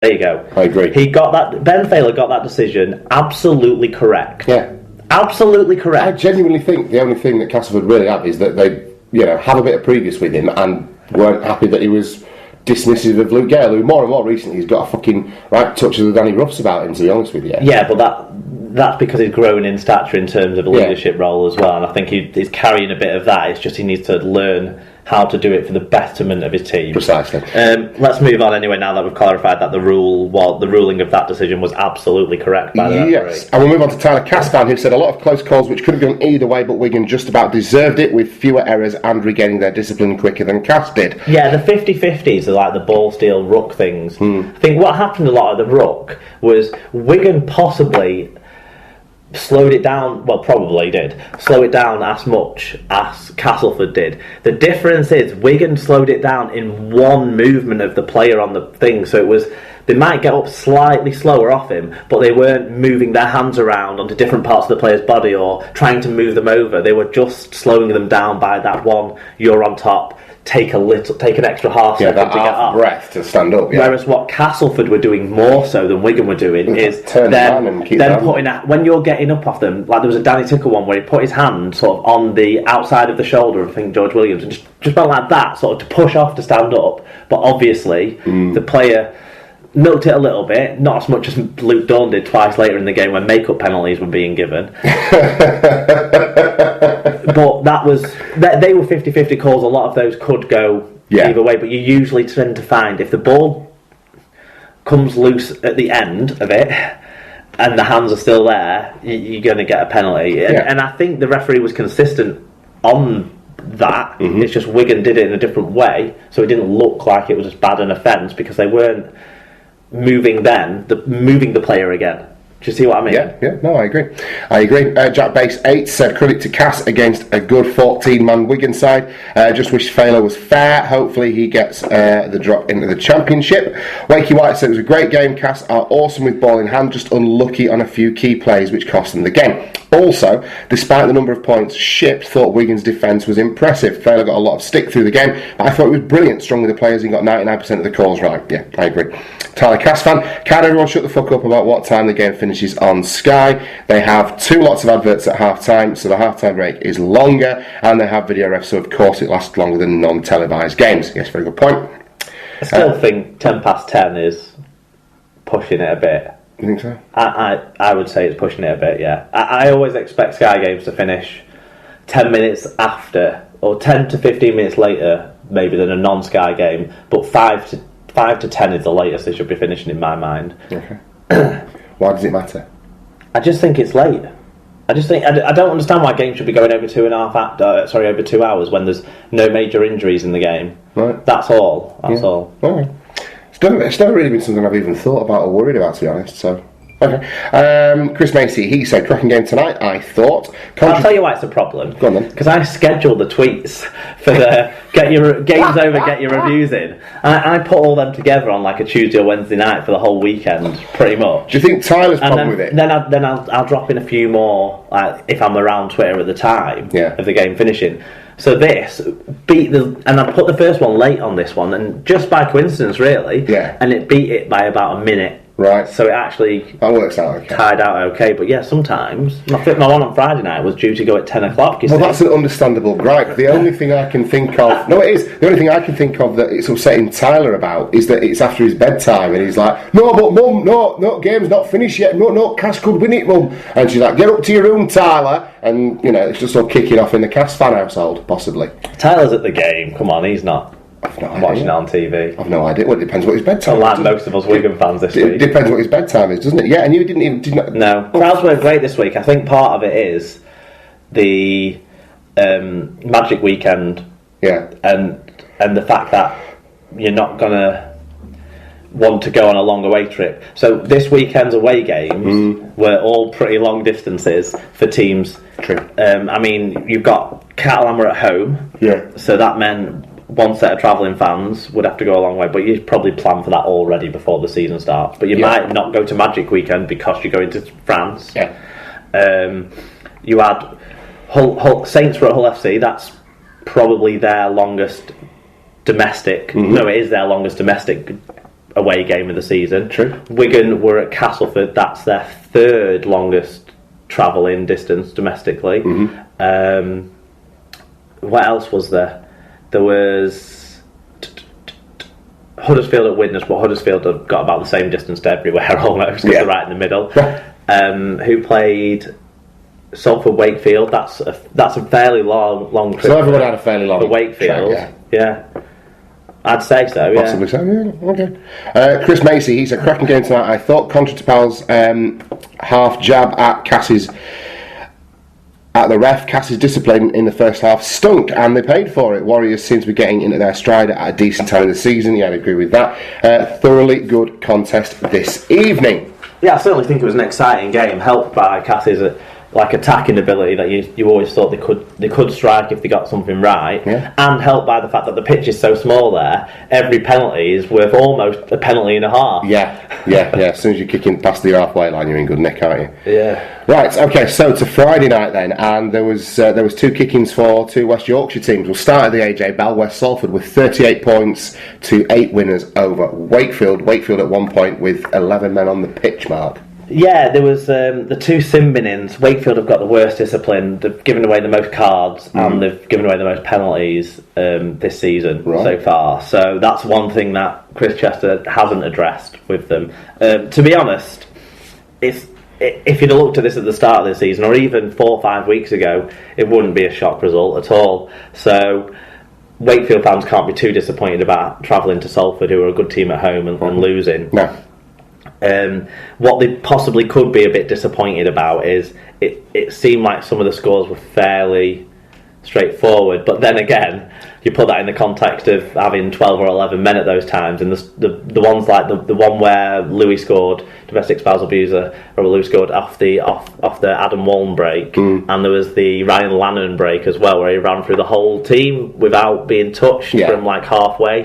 There you go. I agree. Ben Thaler got that decision absolutely correct. Yeah. Absolutely correct. I genuinely think the only thing that Castleford really have is that they, have a bit of previous with him and weren't happy that he was dismissive of Luke Gale, who more and more recently has got a fucking right touch of the Danny Ruffs about him, to be honest with you. Yeah, but that's because he's grown in stature in terms of a leadership role as well, and I think he's carrying a bit of that. It's just he needs to learn how to do it for the betterment of his team. Precisely. Let's move on anyway, now that we've clarified that the ruling of that decision was absolutely correct by the referee. Yes, and we'll move on to Tyler Castan, who said a lot of close calls which could have gone either way, but Wigan just about deserved it with fewer errors and regaining their discipline quicker than Cass did. Yeah, the 50-50s are like the ball steal ruck things. I think what happened a lot of the ruck was Wigan possibly slowed it down, well, probably did slow it down as much as Castleford did. The difference is Wigan slowed it down in one movement of the player on the thing, so it was, they might get up slightly slower off him, but they weren't moving their hands around onto different parts of the player's body or trying to move them over. They were just slowing them down by that one, you're on top, take an extra half second to get up, breath to stand up. Yeah. Whereas what Castleford were doing more so than Wigan were doing is then putting when you're getting up off them, like there was a Danny Tickle one where he put his hand sort of on the outside of the shoulder of, I think, George Williams, and just went like that, sort of to push off to stand up. But obviously the player milked it a little bit, not as much as Luke Dawn did twice later in the game when make-up penalties were being given. But they were 50-50 calls. A lot of those could go either way, but you usually tend to find if the ball comes loose at the end of it and the hands are still there, you're going to get a penalty. And I think the referee was consistent on that. It's just Wigan did it in a different way, so it didn't look like it was as bad an offence because they weren't moving the player again. Do you see what I mean? Yeah, no, I agree. Jack Base 8 said credit to Cass against a good 14-man Wigan side. Just wish Failer was fair. Hopefully he gets the drop into the Championship. Wakey White said it was a great game. Cass are awesome with ball in hand, just unlucky on a few key plays which cost them the game. Also, despite the number of points shipped, thought Wigan's defence was impressive. Failer got a lot of stick through the game, but I thought it was brilliant. Strong with the players and got 99% of the calls right. Yeah, I agree. Tyler Cass fan, can't everyone shut the fuck up about what time the game finishes on Sky? They have 2 lots of adverts at half time, so the half time break is longer, and they have video refs, so of course it lasts longer than non-televised games. Yes, very good point. I still think 10 past 10 is pushing it a bit. You think so? I would say it's pushing it a bit, yeah. I always expect Sky games to finish 10 minutes after, or 10 to 15 minutes later, maybe, than a non-Sky game, but 5 to 10 is the latest they should be finishing in my mind. Okay. Why does it matter? I just think it's late. I don't understand why games should be going over 2 hours when there's no major injuries in the game. Right. That's all. All right. It's never really been something I've even thought about or worried about, to be honest. So, okay. Chris Macy, he said, cracking game tonight, I thought. I'll tell you why it's a problem. Go on then. Because I scheduled the tweets for the get your games over, get your reviews in. I put all them together on like a Tuesday or Wednesday night for the whole weekend, pretty much. Do you think Tyler's problem with it? Then I'll drop in a few more, if I'm around Twitter at the time of the game finishing. So this and I put the first one late on this one, and just by coincidence, really, and it beat it by about a minute. Right. So it actually that works out okay. Tied out okay, but yeah, sometimes my one on Friday night was due to go at 10 o'clock. Well, that's an understandable gripe. The only thing I can think of, the only thing I can think of that it's upsetting Tyler about is that it's after his bedtime, and he's like, "No, but Mum, no, game's not finished yet. No, Cass could win it, Mum." And she's like, "Get up to your room, Tyler." And it's just all kicking off in the Cass fan household, possibly. Tyler's at the game. Come on, he's not. I've no idea. Watching it on TV. I've no idea. Well, it depends what his bedtime is. Like most of us Wigan fans this week. It depends what his bedtime is, doesn't it? Yeah, and you didn't. No. Crowds were great this week. I think part of it is the Magic weekend. Yeah. And the fact that you're not going to want to go on a long away trip. So this weekend's away games were all pretty long distances for teams. True. I mean, you've got Catalan at home. Yeah. So that meant one set of travelling fans would have to go a long way, but you'd probably plan for that already before the season starts. But you might not go to Magic weekend because you're going to France. Yeah. You had Hull Saints were at Hull FC. That's probably their longest domestic. No, it is their longest domestic away game of the season. True. Wigan were at Castleford. That's their third longest travelling distance domestically. What else was there? There was Huddersfield at Widnes, but Huddersfield have got about the same distance to everywhere almost, because they're right in the middle. Who played Salford Wakefield? That's a fairly long trip. So everyone had a fairly long for Wakefield. track, yeah. I'd say so, yeah. Possibly so, yeah, okay. Chris Macy, he said, cracking game tonight, I thought. Contrary to Pal's half jab at Cass's, at the ref, Cass's discipline in the first half stunk, and they paid for it. Warriors seem to be getting into their stride at a decent time of the season. Yeah, I'd agree with that. Thoroughly good contest this evening. Yeah, I certainly think it was an exciting game, helped by Cass's attacking ability that you always thought they could strike if they got something right, and helped by the fact that the pitch is so small there. Every penalty is worth almost a penalty and a half. Yeah. As soon as you're kicking past the halfway line, you're in good nick, aren't you? Yeah. Right. Okay. So to Friday night then, and there was 2 kickings for 2 West Yorkshire teams. We'll start at the AJ Bell. West Salford with 38 points to 8 winners over Wakefield. Wakefield at 1 point with 11 men on the pitch, Mark. Yeah, there was the 2 sin binnings. Wakefield have got the worst discipline. They've given away the most cards and they've given away the most penalties this season so far. So that's one thing that Chris Chester hasn't addressed with them. To be honest, if you'd have looked at this at the start of the season, or even 4 or 5 weeks ago, it wouldn't be a shock result at all. So Wakefield fans can't be too disappointed about travelling to Salford, who are a good team at home, and losing. No. What they possibly could be a bit disappointed about is it seemed like some of the scores were fairly straightforward, but then again, you put that in the context of having 12 or 11 men at those times, and the ones like the one where Louis scored, domestic spousal abuser, or Louis scored off the Adam Wallen break, and there was the Ryan Lannon break as well, where he ran through the whole team without being touched from like halfway.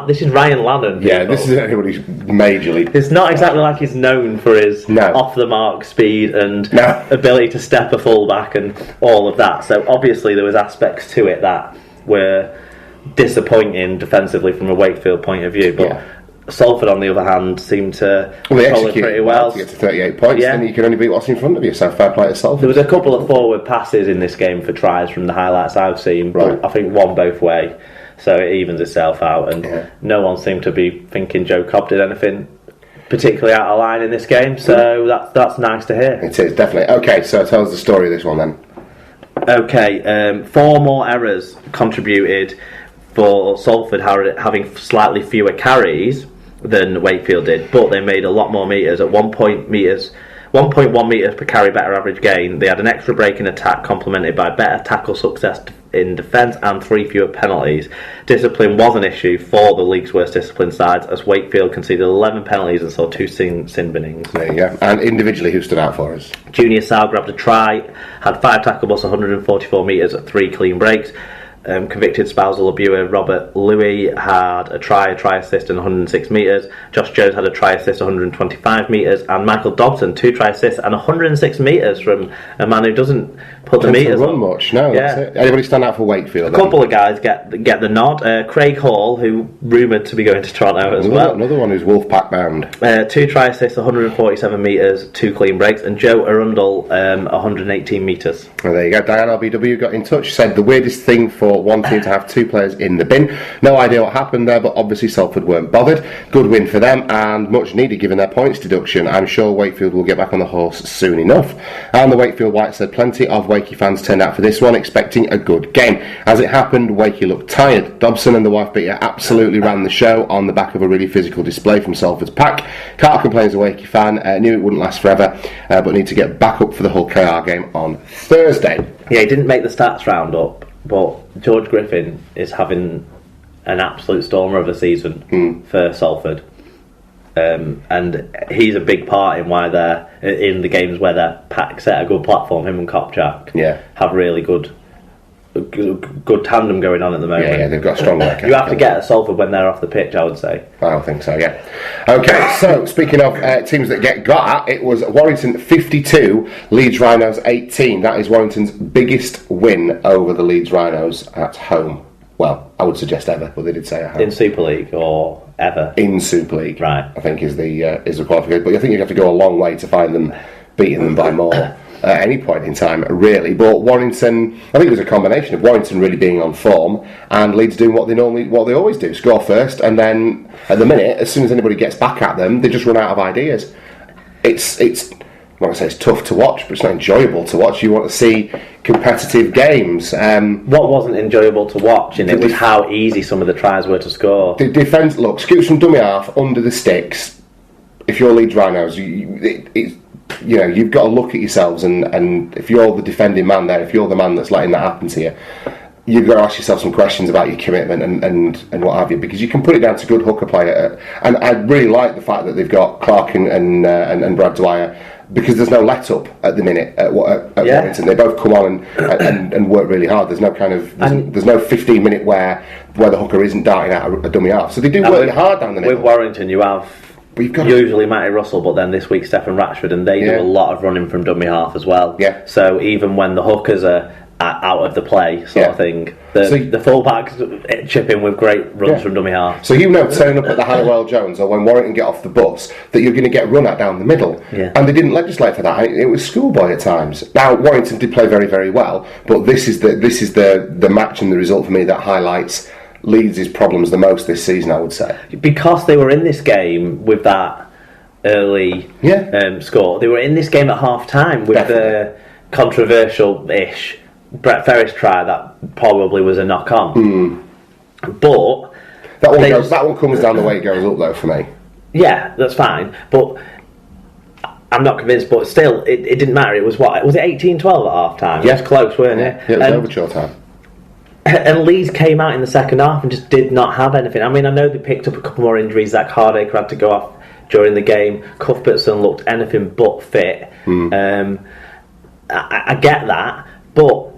This is Ryan Lannon. People. Yeah, this is anybody's majorly. It's not exactly like he's known for his off the mark speed and ability to step a fullback and all of that. So obviously there was aspects to it that were disappointing defensively from a Wakefield point of view, but Salford on the other hand seemed to control it pretty well to get to 38 points. Then you can only beat what's in front of you, so fair play to Salford. There was a couple of forward passes in this game for tries from the highlights I've seen, but I think one both way, so it evens itself out, and no one seemed to be thinking Joe Cobb did anything particularly out of line in this game, so that's nice to hear. It is, definitely. Okay, so tell us the story of this one then. Okay, 4 more errors contributed for Salford having slightly fewer carries than Wakefield did, but they made a lot more metres at 1.1 metres per carry better average gain. They had an extra break in attack complemented by better tackle success in defence and 3 fewer penalties. Discipline was an issue for the league's worst discipline sides, as Wakefield conceded 11 penalties and saw 2 sin binnings. There you go. And individually, who stood out for us? Junior Sal grabbed a try, had 5 tackle busts, 144 metres at 3 clean breaks. Convicted spousal abuser Robert Louis had a try assist and 106 metres. Josh Jones had a try assist 125 metres, and Michael Dobson 2 try assists and 106 metres from a man who doesn't put the metres run much. No, that's it. Anybody stand out for Wakefield? A couple of guys get the nod. Craig Hall, who rumoured to be going to Toronto as well. Another one who's Wolfpack bound. 2 try assists, 147 metres, 2 clean breaks, and Joe Arundel 118 metres. Well, there you go. Diane RBW got in touch, said the weirdest thing for one team to have 2 players in the bin. No idea what happened there, but obviously Salford weren't bothered. Good win for them, and much needed given their points deduction. I'm sure Wakefield will get back on the horse soon enough. And the Wakefield White said plenty of Wakey fans turned out for this one, expecting a good game. As it happened, Wakey looked tired. Dobson and the wife beater absolutely ran the show on the back of a really physical display from Salford's pack. Carter complains a Wakey fan, knew it wouldn't last forever, but need to get back up for the Hull KR game on Thursday. Yeah, he didn't make the stats round up, but George Griffin is having an absolute stormer of a season for Salford, and he's a big part in why they're in the games where their pack set a good platform. Him and Kopchak have really good tandem going on at the moment. Yeah, they've got strong work. You have to get at Salford when they're off the pitch, I would say. I don't think so, yeah. Okay, so speaking of teams that get got at, it was Warrington 52, Leeds Rhinos 18. That is Warrington's biggest win over the Leeds Rhinos at home. Well, I would suggest ever, but they did say I have. In Super League or ever? In Super League, right? I think is the qualification. But I think you have to go a long way to find them beating them by more at any point in time, really. But Warrington, I think it was a combination of Warrington really being on form and Leeds doing what they always do: score first, and then at the minute, as soon as anybody gets back at them, they just run out of ideas. It's I'm not going to say it's tough to watch, but it's not enjoyable to watch. You want to see competitive games. What wasn't enjoyable to watch in it was how easy some of the tries were to score. The defence, look, scoots from dummy half under the sticks. If you're Leeds Rhinos, you've got to look at yourselves, and if you're the defending man there, if you're the man that's letting that happen to you, you've got to ask yourself some questions about your commitment and what have you, because you can put it down to good hooker play. And I really like the fact that they've got Clark and Brad Dwyer, because there's no let up at the minute at Warrington. They both come on and work really hard. There's no there's no 15-minute where the hooker isn't darting out a dummy half. So they do work hard down the middle. With Warrington, you have usually Matty Russell, but then this week Stephen Ratchford, and they do a lot of running from dummy half as well. Yeah. So even when the hookers are out of the play sort of thing, the fullbacks chip in with great runs from dummy half. So turn up at the Halliwell Jones or when Warrington get off the bus that you're going to get run at down the middle. Yeah. And they didn't legislate for that. It was schoolboy at times. Now Warrington did play very, very well, but this is the match and the result for me that highlights Leeds' problems the most this season, I would say. Because they were in this game with that early score. They were in this game at half time with the controversial-ish Brett Ferris try that probably was a knock on. But that one comes down the way it goes up though for me. Yeah, that's fine. But I'm not convinced, but still it didn't matter. It was was it 18-12 at half time? Yeah. It was close, weren't it? Yeah, it was overture time. And Leeds came out in the second half and just did not have anything. I mean, I know they picked up a couple more injuries. Zach Hardacre had to go off during the game. Cuthbertson looked anything but fit. I get that, but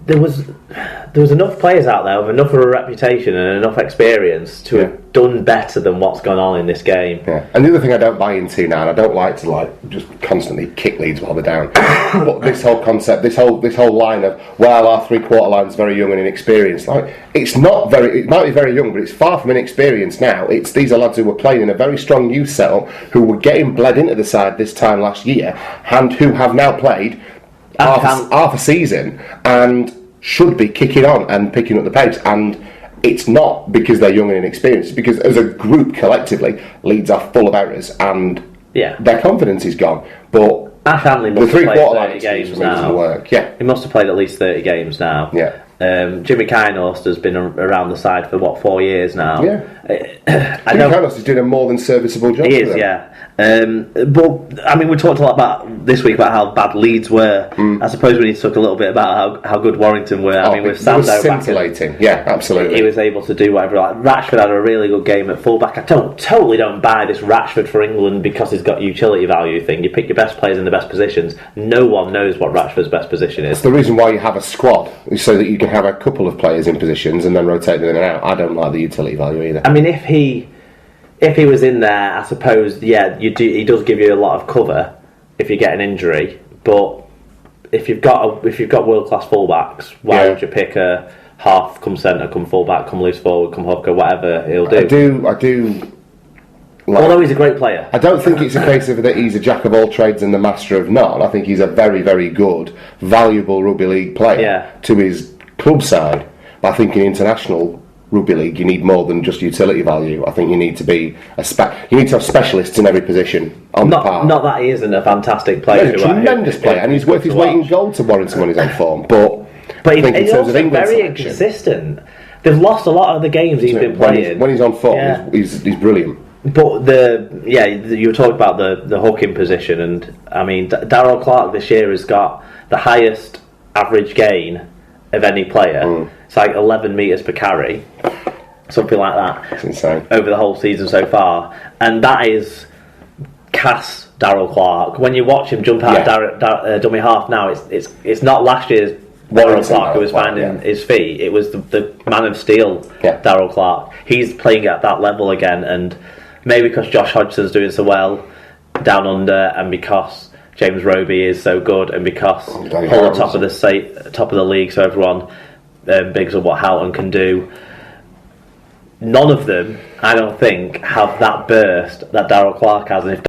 there was enough players out there with enough of a reputation and enough experience to have done better than what's gone on in this game. Yeah. And the other thing I don't buy into now, and I don't like to just constantly kick Leeds while they're down, but this whole concept, this whole line of our three-quarter line's very young and inexperienced. It's not very. It might be very young, but it's far from inexperienced now. These are lads who were playing in a very strong youth setup, who were getting bled into the side this time last year, and who have now played half a season and should be kicking on and picking up the pace. And it's not because they're young and inexperienced, it's because as a group collectively Leeds are full of errors and their confidence is gone. But Ash Hanley must have played 30 games now. Work. He must have played at least 30 games now. Jimmy Kynehorst has been around the side for 4 years now. Jimmy Kynehorst is doing a more than serviceable job. He is, but I mean, we talked a lot this week about how bad Leeds were. I suppose we need to talk a little bit about how good Warrington were. I mean, with Sando scintillating. Absolutely. He was able to do whatever. Ratchford had a really good game at fullback. I totally don't buy this Ratchford for England because he's got utility value thing. You pick your best players in the best positions. No one knows what Ratchford's best position is. It's the reason why you have a squad, so that you can have a couple of players in positions and then rotate them in and out. I don't like the utility value either. I mean, if he was in there, I suppose, he does give you a lot of cover if you get an injury. But if you've got world class fullbacks, why would you pick a half, come centre, come fullback, come loose forward, come hooker, whatever he'll do? I do. Although he's a great player, I don't think it's a case of that he's a jack of all trades and the master of none. I think he's a very, very good, valuable rugby league player to his club side. But I think in international rugby league, you need more than just utility value. I think you need to be you need to have specialists in every position on the park. Not that he isn't a fantastic player. He's a tremendous player, and he's worth his weight in gold to Warrington when he's on form. But I think in terms of England very inconsistent. They've lost a lot of the games he's been playing. When he's on form, he's brilliant. But you were talking about the hooking position, and I mean Darryl Clark this year has got the highest average gain of any player. It's like 11 metres per carry, something like that. It's insane. Over the whole season so far, and that is Cass Darryl Clark. When you watch him jump out dummy half now, it's not last year's Darryl Clark who was finding his feet. It was the man of steel, Darryl Clark. He's playing at that level again, and maybe because Josh Hodgson's doing so well down under, and because James Roby is so good, and because Hull are top of the league, so everyone bigs up what Houghton can do. none of them, I don't think, have that burst that Darryl Clark has. And if